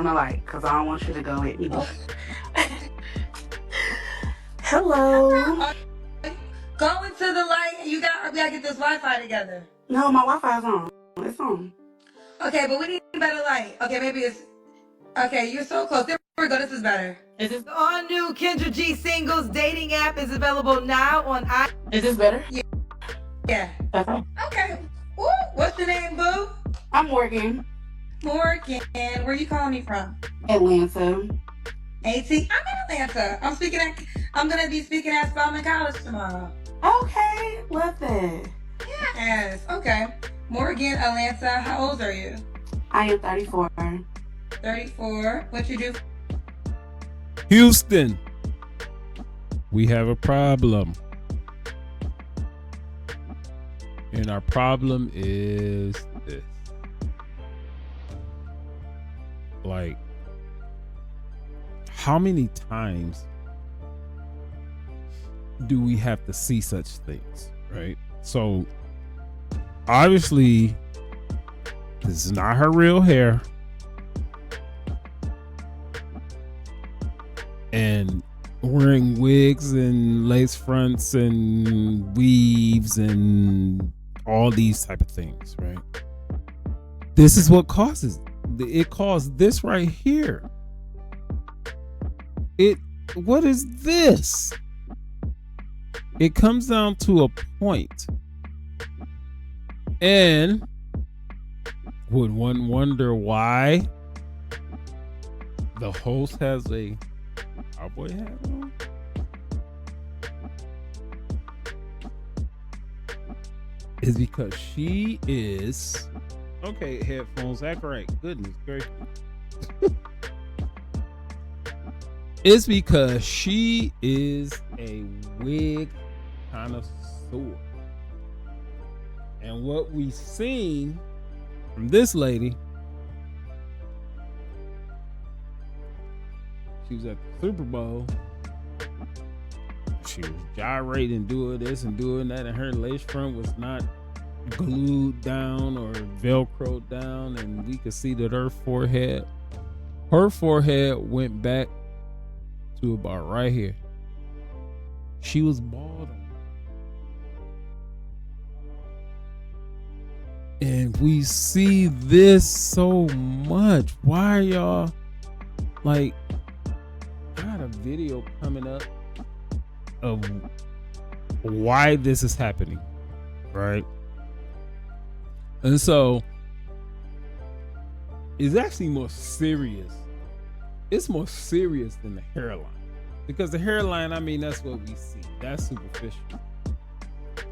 the light because I don't want you to go with me. Hello. Go into the light. We gotta get this Wi-Fi together. No, my Wi-Fi's on. It's on. Okay, but we need better light. Okay, maybe it's... Okay, you're so close. There we go. This is better. Is this... The all-new Kendra G Singles dating app is available now on Is this better? Yeah. Okay. Okay. Ooh, what's your name, boo? I'm Morgan. Morgan. Where you calling me from? Atlanta. AT? I'm in Atlanta. I'm gonna be speaking at Spelman College tomorrow. Okay, love that. Yes. Okay. Morgan, Atlanta. How old are you? I am 34. 34. What you do? Houston, we have a problem. And our problem is this. Like, how many times do we have to see such things, right? So, obviously, this is not her real hair. And wearing wigs and lace fronts and weaves and all these type of things, right? This is what causes it. Caused this right here. What is this? It comes down to a point. And would one wonder why the host has a cowboy hat on? Is because she is okay. Headphones, act right. Goodness gracious. It's because she is a wig connoisseur. And what we've seen from this lady, she was at the Super Bowl. She was gyrating, doing this and doing that, and her lace front was not glued down or velcroed down, and we could see that her forehead went back to about right here. She was bald. And we see this so much. Why are y'all like, I got a video coming up of why this is happening, right? And so it's actually more serious. It's more serious than the hairline, because the hairline, I mean, that's what we see. That's superficial.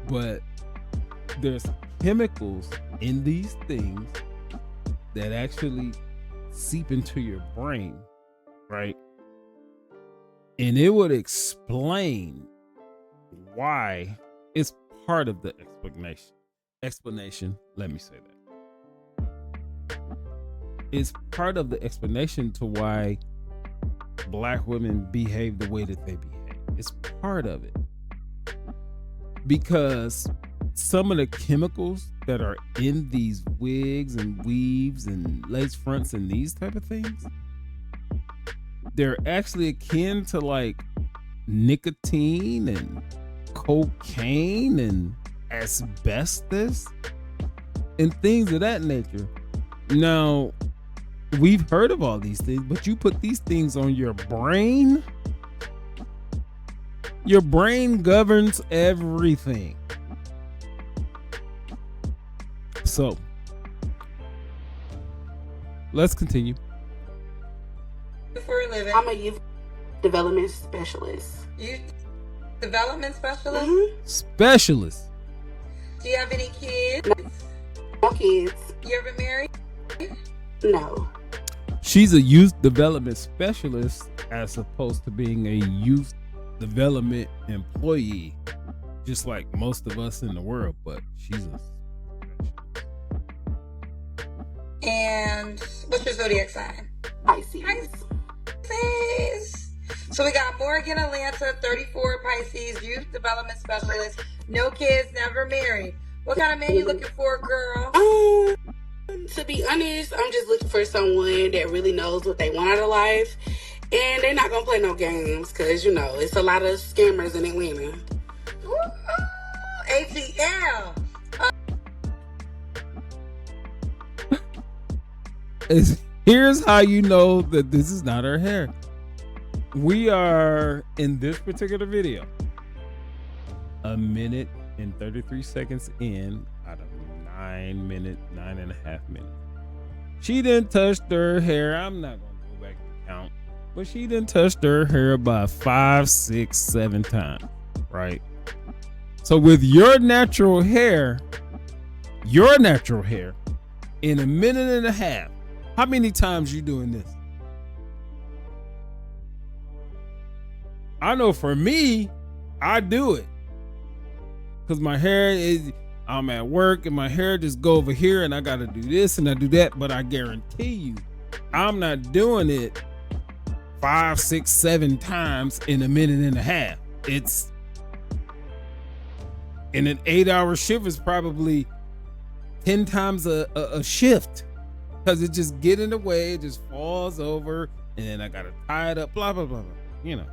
But there's chemicals in these things that actually seep into your brain, right? And it would explain why. It's part of the explanation. Let me say that. It's part of the explanation to why Black women behave the way that they behave. It's part of it. Because some of the chemicals that are in these wigs and weaves and lace fronts and these type of things, they're actually akin to like nicotine and cocaine and asbestos and things of that nature. Now, we've heard of all these things, but you put these things on your brain. Your brain governs everything. So, let's continue. For a living. I'm a youth development specialist. Youth development specialist? Mm-hmm. Specialist. Do you have any kids? No kids. You ever married? No. She's a youth development specialist as opposed to being a youth development employee, just like most of us in the world, but she's a specialist. And what's your zodiac sign? Pisces. Pisces. So we got Morgan, Atlanta, 34, Pisces, youth development specialist, no kids, never married. What kind of man you looking for, girl? To be honest, I'm just looking for someone that really knows what they want out of life, and they're not gonna play no games, cause you know it's a lot of scammers in Atlanta. Woo! ATL. Here's how you know that this is not her hair. We are in this particular video, 1 minute and 33 seconds in out of 9 minutes, 9.5 minutes. She didn't touch her hair. I'm not gonna go back and count, but she didn't touch her hair about 5, 6, 7 times, right? So with your natural hair, in 1.5 minutes, how many times you doing this? I know for me, I do it. Cause my hair is, I'm at work and my hair just go over here and I gotta do this and I do that. But I guarantee you, I'm not doing it 5, 6, 7 times in 1.5 minutes. It's in an 8-hour shift is probably 10 times a shift. Cause it just get in the way, it just falls over, and then I gotta tie it up, blah, blah, blah, blah, you know.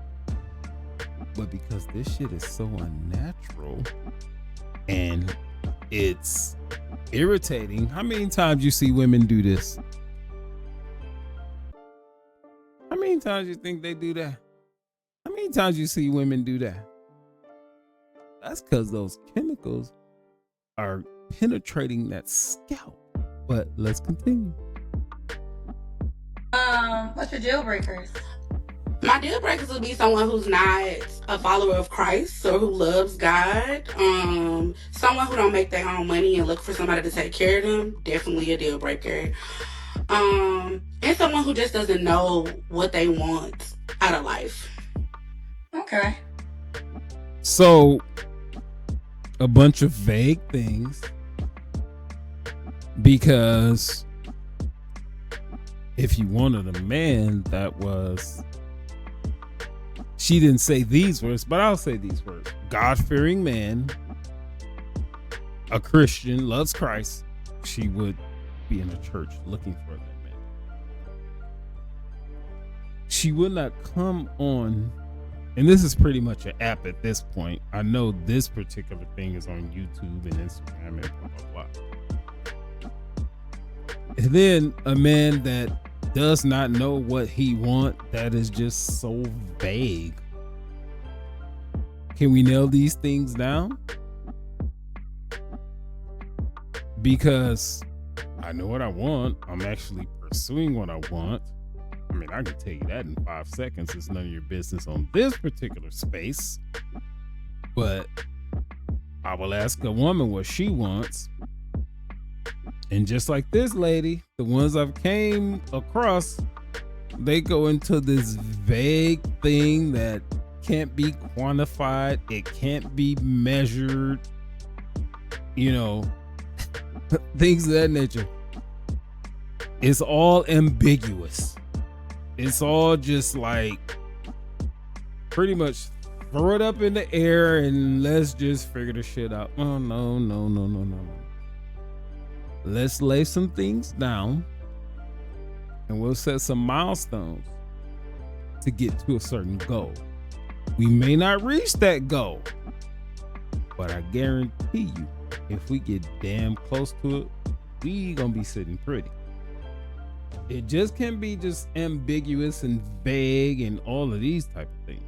But because this shit is so unnatural and it's irritating, how many times you see women do this? How many times you think they do that? How many times you see women do that? That's because those chemicals are penetrating that scalp. But let's continue. What's your deal breakers? My deal breakers would be someone who's not a follower of Christ or who loves God. Someone who don't make their own money and look for somebody to take care of them. Definitely a deal breaker. And someone who just doesn't know what they want out of life. Okay. So, a bunch of vague things. Because if you wanted a man that was, she didn't say these words, but I'll say these words: God-fearing man, a Christian, loves Christ, she would be in a church looking for that man. She would not come on, and this is pretty much an app at this point. I know this particular thing is on YouTube and Instagram and blah, blah, blah. And then a man that does not know what he wants, that is just so vague. Can we nail these things down? Because I know what I want. I'm actually pursuing what I want. I mean, I can tell you that in 5 seconds. It's none of your business on this particular space. But I will ask a woman what she wants. And just like this lady, the ones I've came across, they go into this vague thing that can't be quantified. It can't be measured, you know, things of that nature. It's all ambiguous. It's all just like pretty much throw it up in the air and let's just figure the shit out. Oh, no. Let's lay some things down and we'll set some milestones to get to a certain goal. We may not reach that goal, but I guarantee you, if we get damn close to it, we gonna be sitting pretty. It just can't be just ambiguous and vague and all of these type of things.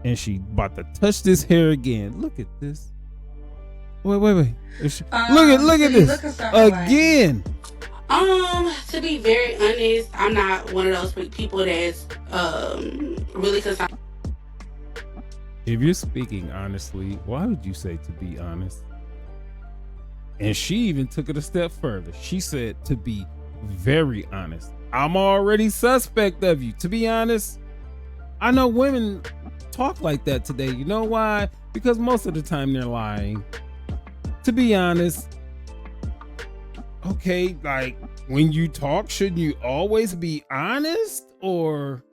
And she about to touch this hair again. Look at this. Wait. Look at this again. To be very honest, I'm not one of those people that's really concerned. If you're speaking honestly, why would you say to be honest? And she even took it a step further. She said to be very honest. I'm already suspect of you. To be honest, I know women talk like that today. You know why? Because most of the time they're lying. To be honest, okay, like when you talk, shouldn't you always be honest? Or,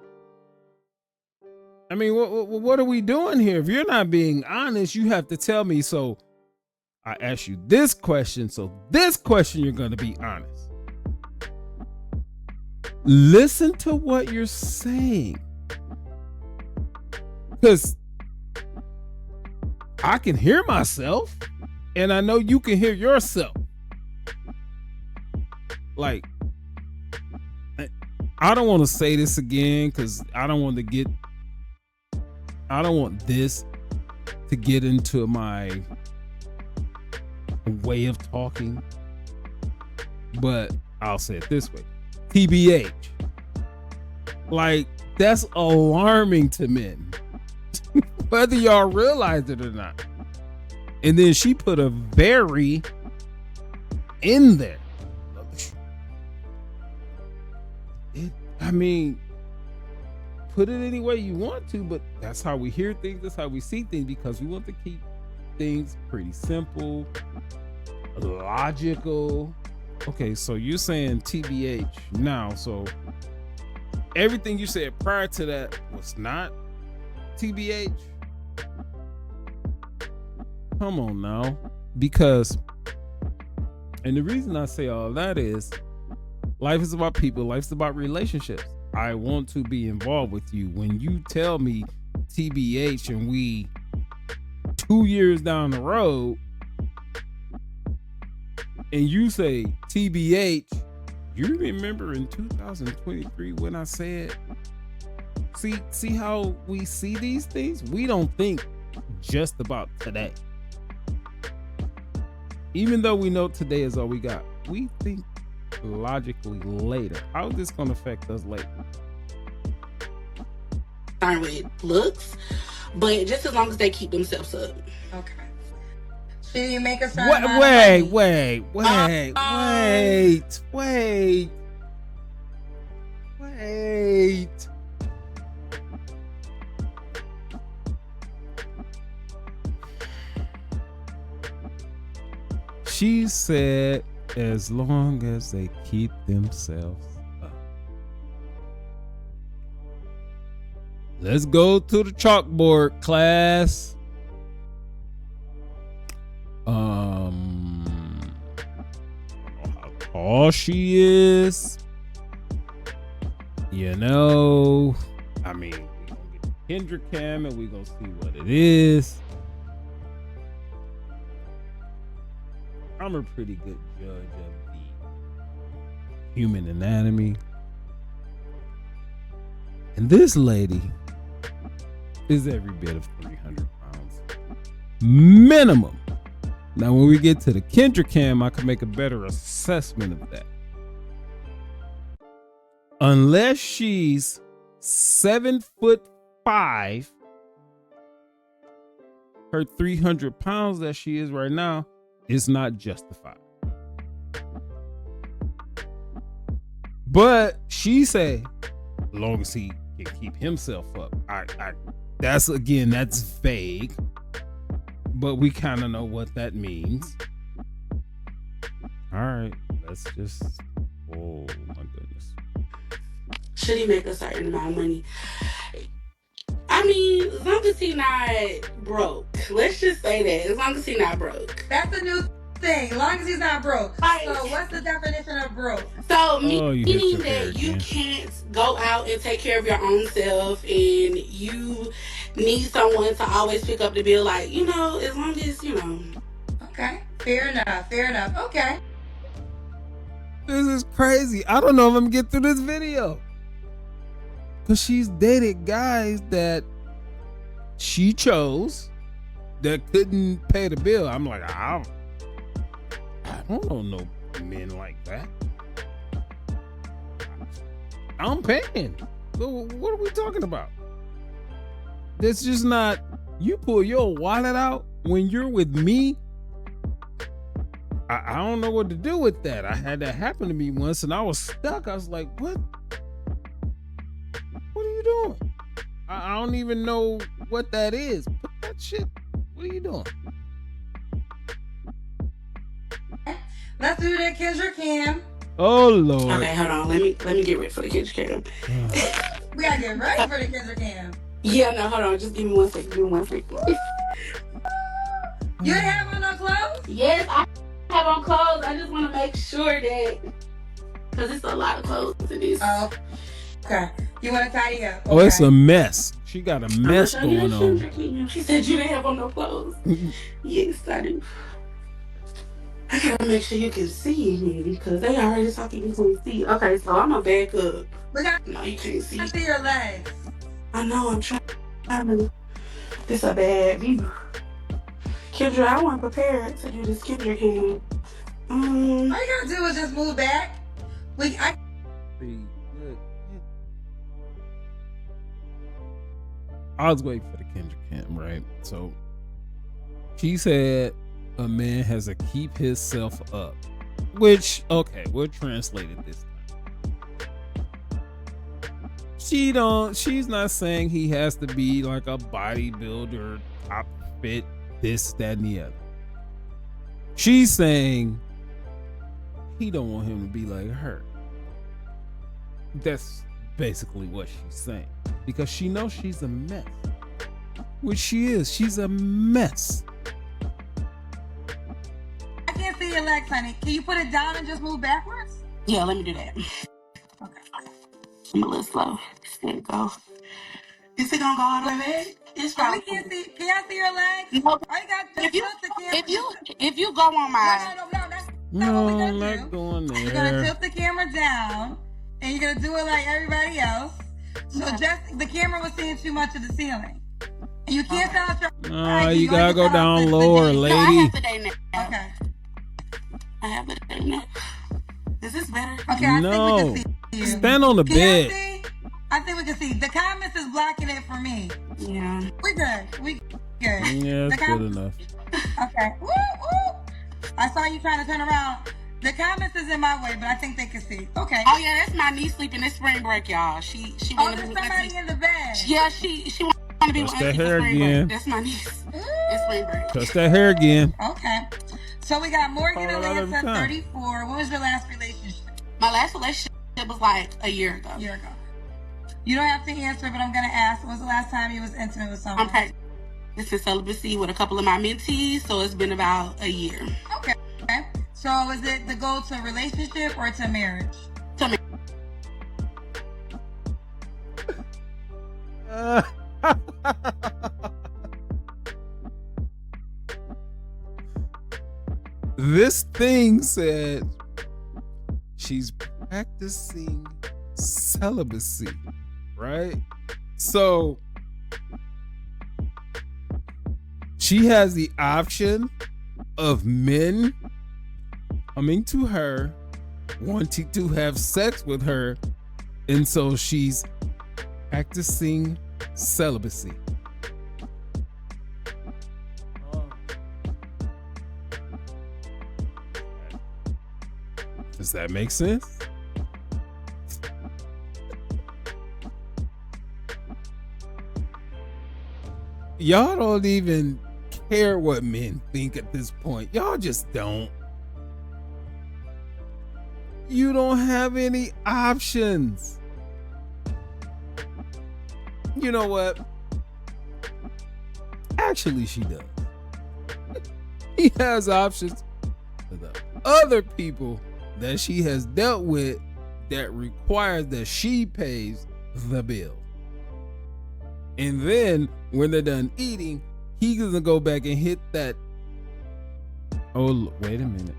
I mean, what are we doing here? If you're not being honest, you have to tell me. So I ask you this question. So this question, you're going to be honest. listen to what you're saying. Because I can hear myself, and I know you can hear yourself. Like, I don't want to say this again because I don't want this to get into my way of talking, but I'll say it this way. TBH. Like, that's alarming to men. Whether y'all realize it or not. And then she put a very in there. I mean, put it any way you want to, but that's how we hear things. That's how we see things, because we want to keep things pretty simple, logical. Okay, so you're saying TBH now. So everything you said prior to that was not TBH? Come on now. Because, and the reason I say all that is, life is about people. Life's about relationships. I want to be involved with you. When you tell me TBH and we 2 years down the road and you say TBH, you remember in 2023 when I said, see how we see these things? We don't think just about today. Even though we know today is all we got, we think logically later. How is this going to affect us later? With looks, but just as long as they keep themselves up. Okay. Should you make a certain Wait. She said, as long as they keep themselves up. Let's go to the chalkboard, class. I don't know how tall she is. You know, I mean, we're gonna get the Kendrick cam and we're gonna see what it is. I'm a pretty good judge of the human anatomy. And this lady is every bit of 300 pounds. Minimum. Now, when we get to the Kendrick cam, I can make a better assessment of that. Unless she's 7'5", her 300 pounds that she is right now is not justified. But she said, as long as he can keep himself up. That's vague, but we kind of know what that means. All right, let's just, oh my goodness. Should he make a certain amount of money? I mean, as long as he not broke. Let's just say that. As long as he not broke. That's a new thing. As long as he's not broke. Right. So what's the definition of broke? So meaning that you can't go out and take care of your own self, and you need someone to always pick up the bill. Like, you know, as long as, you know. Okay. Fair enough. Okay. This is crazy. I don't know if I'm gonna get through this video. Because she's dated guys that she chose that couldn't pay the bill. I'm like, I don't know no men like that. I'm paying. What are we talking about? That's just not, you pull your wallet out when you're with me. I don't know what to do with that. I had that happen to me once and I was stuck. I was like, what? What are you doing? I don't even know what that is. Put that shit. What are you doing? Let's do the Kendrick cam. Oh Lord. Okay, hold on. Let me get ready for the Kendrick cam. We gotta get ready for the Kendrick cam. Yeah, no, hold on. Just give me 1 second. You didn't have on no clothes? Yes, I have on clothes. I just want to make sure that Because it's a lot of clothes in this. Oh, okay. You want to tidy up? Oh, it's Okay. a mess. She got a mess going on. She said you didn't have on no clothes. Yes, I do. I gotta make sure you can see me because they already talking. You can see. Okay, so I'm gonna back up. No, you can't see. I see your legs. I know. I'm trying. This a bad view. Kendra, I wasn't prepared to do this Kendra cam. All you gotta do is just move back. I was waiting for the Kendra cam, right? So she said a man has to keep himself up, which, okay, we'll translate it this time. She's not saying he has to be like a bodybuilder, top fit, this, that, and the other. She's saying he don't want him to be like her. That's basically what she's saying. Because she knows she's a mess. Which she is. She's a mess. I can't see your legs, honey. Can you put it down and just move backwards? Yeah, let me do that. Okay. I'm a little slow. There you go. Is it gonna go all the way back? It's probably. We can't see. Can y'all see your legs? No. All you got to do is tilt the camera. If you go on my. No, that's not what we're gonna not do. going there. You're gonna tilt the camera down, and you're gonna do it like everybody else. So just the camera was seeing too much of the ceiling. And you can't tell us your. No, you gotta go down lower, lady. No, I have the day now. Okay. I have the day now. Is this better? Okay, I No. think we can see you. Stand on the Can y'all bed. see? I think we can see. The comments is blocking it for me. Yeah. We good. We good. Yeah, it's good enough. Okay. Woo, woo. I saw you trying to turn around. The comments is in my way, but I think they can see. Okay. Oh yeah, that's my niece sleeping this spring break, y'all. She Oh, wanted there's to be with somebody auntie. in the bed. Yeah, she wanted to be with Touch that auntie for hair spring again. break. That's my niece. It's spring break. Touch that hair again. Okay. So we got Morgan Call it out every Atlanta, time. 34. What was your last relationship? My last relationship was like a year ago. A year ago. You don't have to answer, but I'm going to ask. When was the last time you was intimate with someone? I'm pregnant. This is celibacy with a couple of my mentees, so it's been about a year. Okay. So is it the goal to relationship or to marriage? To me. This thing said she's practicing celibacy, right? So she has the option of men coming to her, wanting to have sex with her, and so she's practicing celibacy. Does that make sense? Y'all don't even care what men think at this point. Y'all just don't. You don't have any options. You know what? Actually, she does. He has options for the other people that she has dealt with that requires that she pays the bill. And then when they're done eating, he's gonna go back and hit that. Oh, wait a minute.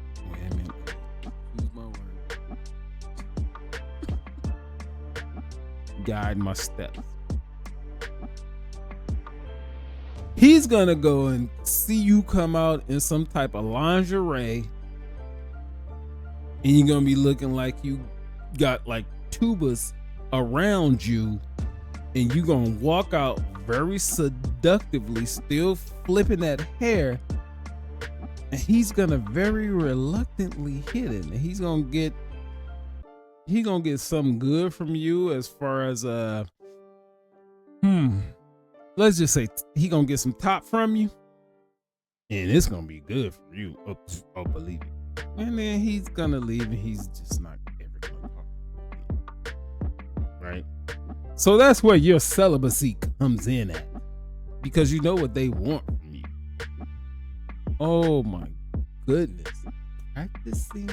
Use my word. Guide my steps. He's gonna go and see you come out in some type of lingerie, and you're gonna be looking like you got like tubas around you, and you're gonna walk out very seductively, still flipping that hair, and he's gonna very reluctantly hit it, and he's gonna get something good from you as far as let's just say he gonna get some top from you, and it's gonna be good for you. Oh, believe it. And then he's gonna leave, and he's just not ever gonna talk to you, right? So that's where your celibacy comes in at, because you know what they want from you. Oh my goodness, practicing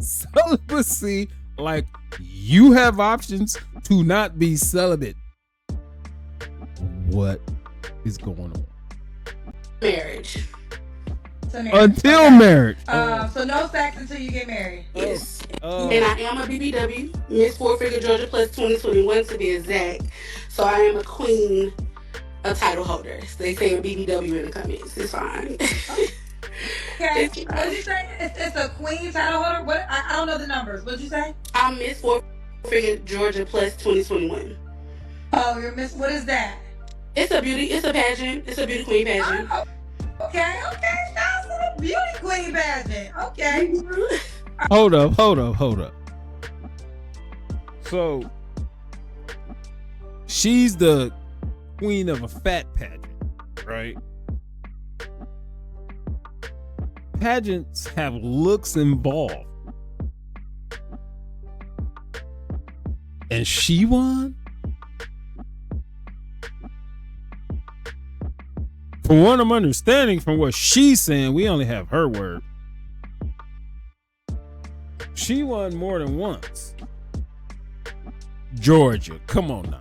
celibacy Like, you have options to not be celibate. What is going on? Marriage. Until marriage. So no sex until you get married. Yes. And I am a BBW, Miss Four Figure Georgia Plus 2021 to be exact. So I am a queen of title holders. They say a BBW in the comments. It's fine. Okay. What did you say? It's a queen title holder? What? I don't know the numbers. What did you say? I'm Miss Four Figure Georgia Plus 2021. Oh, you're Miss. What is that? It's a pageant. It's a beauty queen pageant. Okay. That's a beauty queen pageant. Okay. Hold up. So, she's the queen of a fat pageant, right? Pageants have looks involved. And she won? From what I'm understanding from what she's saying, we only have her word. She won more than once. Georgia, come on now.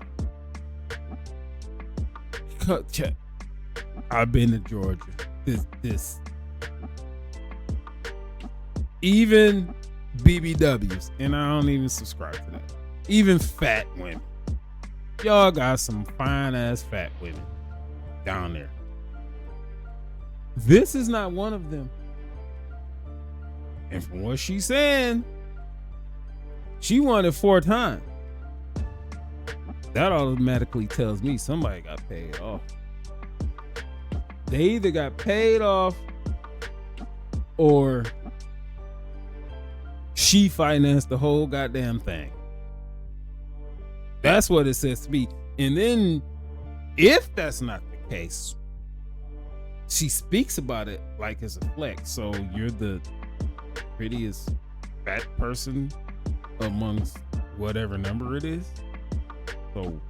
Check. I've been to Georgia. This. Even BBWs, and I don't even subscribe to that. Even fat women. Y'all got some fine ass fat women down there. This is not one of them. And from what she's saying, she won it 4 times. That automatically tells me somebody got paid off. They either got paid off or she financed the whole goddamn thing. That's what it says to me. And then, if that's not the case, she speaks about it like it's a flex. So you're the prettiest fat person amongst whatever number it is. So,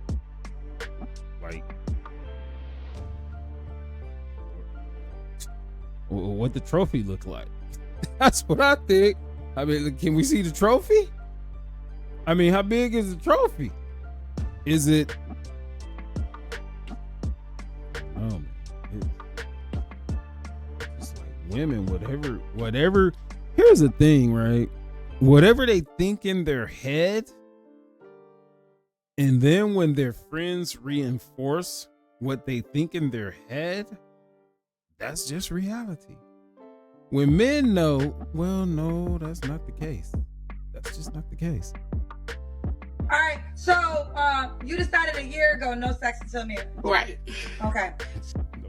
like, what the trophy look like? That's what I think. I mean, can we see the trophy? I mean, how big is the trophy? Is it? Oh, it's like women, whatever. Here's the thing, right? Whatever they think in their head, and then when their friends reinforce what they think in their head, that's just reality. When men know, well, no, that's not the case. That's just not the case. All right. So you decided a year ago, no sex until marriage. Right. Okay.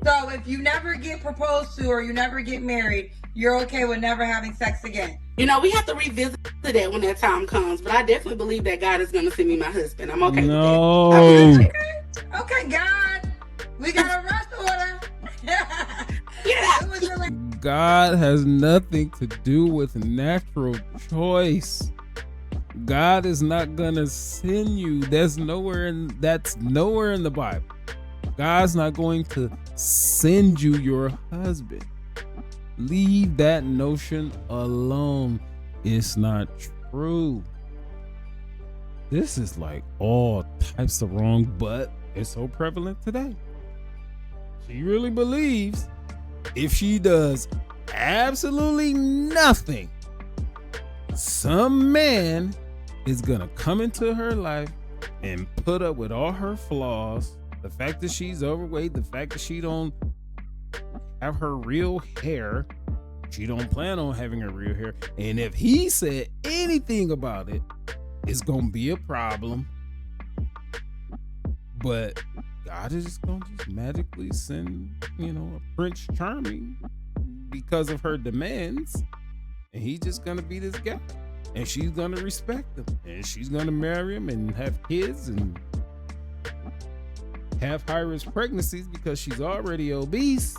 So if you never get proposed to or you never get married, you're okay with never having sex again. You know, we have to revisit that when that time comes. But I definitely believe that God is going to send me my husband. I'm okay with that. Okay, God. We got a rush order. Yeah. God has nothing to do with natural choice. God is not gonna send you. That's nowhere in the Bible. God's not going to send you your husband. Leave that notion alone. It's not true. This is like all types of wrong, but it's so prevalent today. She really believes if she does absolutely nothing, some man is gonna come into her life and put up with all her flaws, the fact that she's overweight, the fact that she don't have her real hair, she don't plan on having her real hair, and if he said anything about it, it's gonna be a problem. But God is just gonna just magically send, a Prince Charming because of her demands, and he's just gonna be this guy, and she's gonna respect him, and she's gonna marry him and have kids and have high risk pregnancies because she's already obese.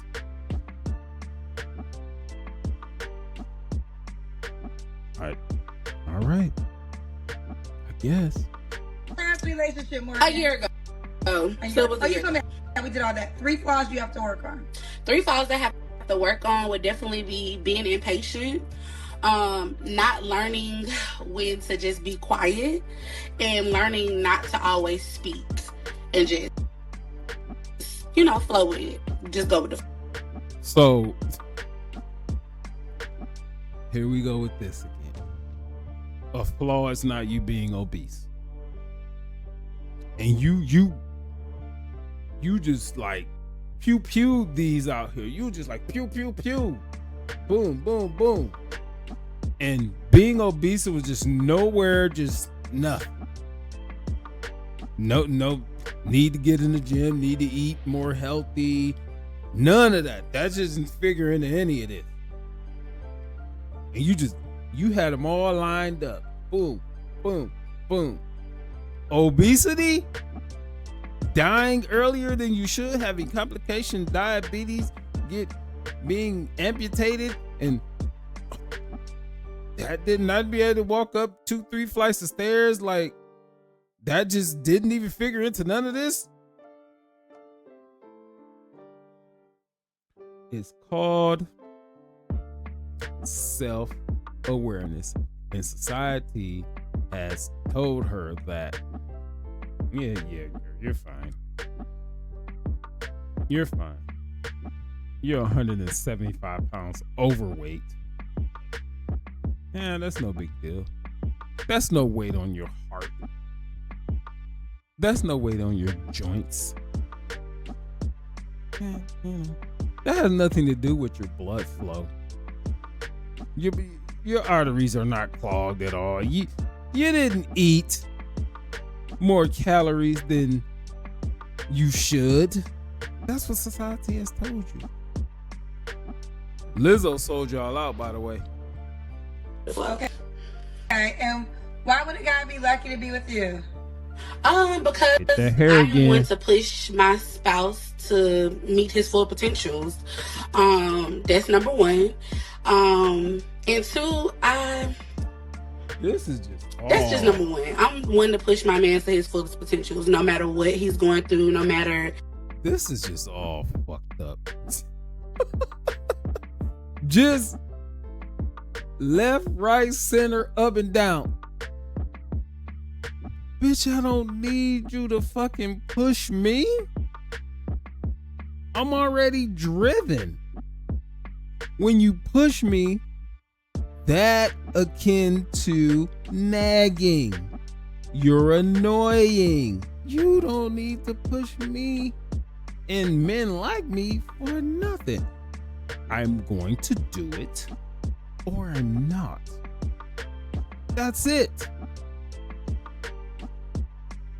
All right. I guess. Last relationship more a year ago. So it was you told me we did all that. 3 flaws you have to work on. 3 flaws that I have to work on would definitely be being impatient. Not learning when to just be quiet and learning not to always speak and just, flow with it. Just go with the. So here we go with this again. A flaw is not you being obese. And you just like pew pew these out here. You just like pew pew pew. Boom, boom, boom. And being obese, it was just nowhere, just nothing. No, need to get in the gym, need to eat more healthy. None of that. That just doesn't figure into any of this. And you had them all lined up. Boom, boom, boom. Obesity, dying earlier than you should, having complications, diabetes, being amputated, and that did not be able to walk up 2-3 flights of stairs. Like, that just didn't even figure into none of this. It's called self-awareness, and society has told her that, yeah, you're fine. You're fine. You're 175 pounds overweight. Yeah, that's no big deal. That's no weight on your heart. That's no weight on your joints. Yeah, that has nothing to do with your blood flow. Your arteries are not clogged at all. You didn't eat more calories than you should. That's what society has told you. Lizzo sold y'all out, by the way. Okay. And why would a guy be lucky to be with you? Because I want to push my spouse to meet his full potentials. That's number one. And two, that's just number one. I'm one to push my man to his full potentials, no matter what he's going through, no matter. This is just all fucked up. Just left, right, center, up and down. Bitch, I don't need you to fucking push me. I'm already driven. When you push me, that akin to nagging. You're annoying. You don't need to push me and men like me for nothing. I'm going to do it or I'm not. That's it.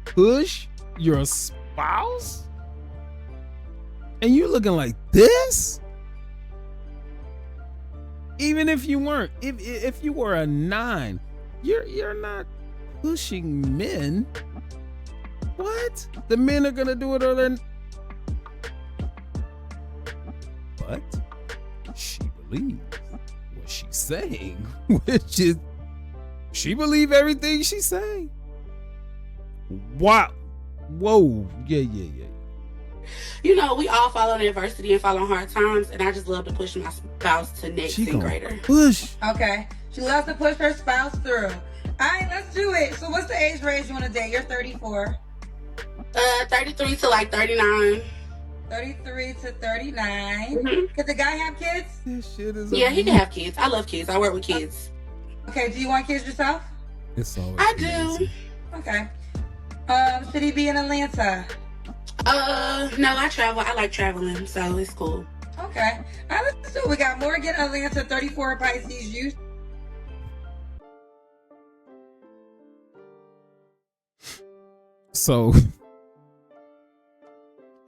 Push your spouse? And you looking like this? Even if you weren't, if you were a 9, you're not pushing men. What? The men are gonna do it or they're. But she believes what she's saying, which is she believe everything she's saying. Wow. Whoa. Yeah. We all follow adversity and follow hard times, and I just love to push my spouse to next and greater. Push. Okay. She loves to push her spouse through. All right, let's do it. So what's the age range you want to date? You're 34. 33 to like 39. 33 to 39. Mm-hmm. Could the guy have kids? This shit is he can have kids. I love kids. I work with kids. Okay, do you want kids yourself? It's always I do. Okay. Should he be in Atlanta? No, I travel. I like traveling, so it's cool. Okay. All right, let's do it. We got Morgan, Atlanta, 34, Pisces. You. So,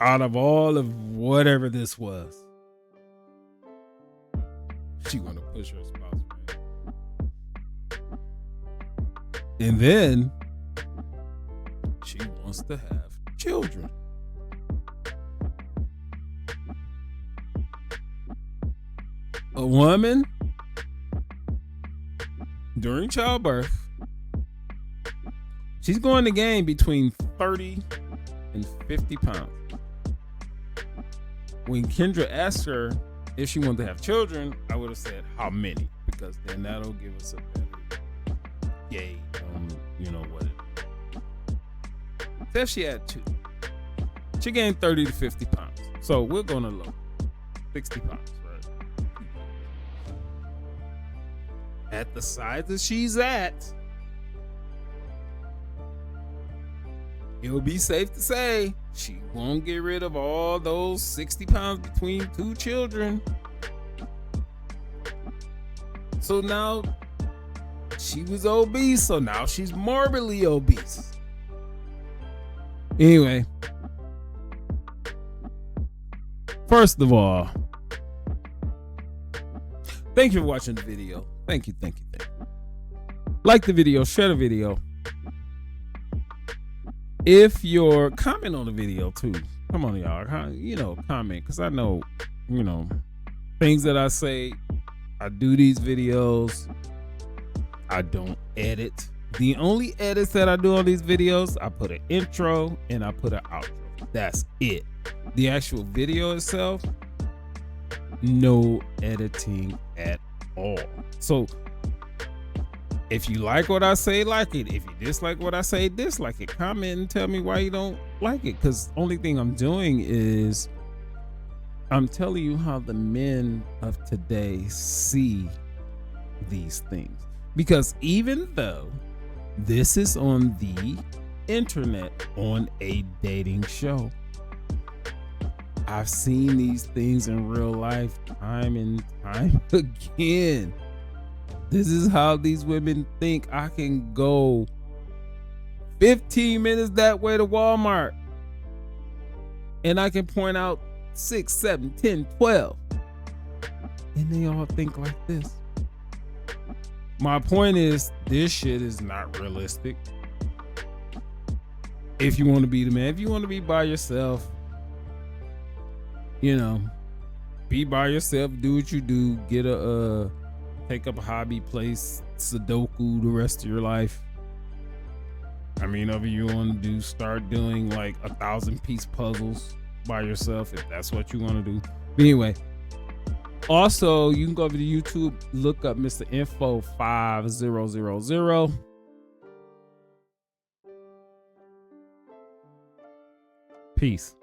out of all of whatever this was, she want to push her spouse, right? And then she wants to have children. A woman during childbirth, she's going to gain between 30 and 50 pounds. When Kendra asked her if she wanted to have children, I would have said how many, because then that'll give us a better gauge on, what it is. So if she had 2, she gained 30 to 50 pounds. So we're going to low 60 pounds, right? At the size that she's at, it would be safe to say she won't get rid of all those 60 pounds between 2 children. So now she was obese, so now she's morbidly obese. Anyway, first of all, thank you for watching the video. Thank you. Like the video, share the video. If you're comment on the video too, come on y'all, comment, because I know, things that I say. I do these videos, I don't edit. The only edits that I do on these videos, I put an intro and I put an outro. That's it. The actual video itself, no editing at all. So if you like what I say, like it. If you dislike what I say, dislike it. Comment and tell me why you don't like it. Because only thing I'm doing is I'm telling you how the men of today see these things. Because even though this is on the internet, on a dating show, I've seen these things in real life time and time again. This is how these women think. I can go 15 minutes that way to Walmart and I can point out 6, 7, 10, 12. And they all think like this. My point is, this shit is not realistic. If you want to be the man, if you want to be by yourself, be by yourself, do what you do, get take up a hobby, play Sudoku the rest of your life. I mean, if you want to start doing like 1,000-piece puzzles by yourself, if that's what you want to do. But anyway, also you can go over to YouTube, look up Mr. Info 5000. Peace.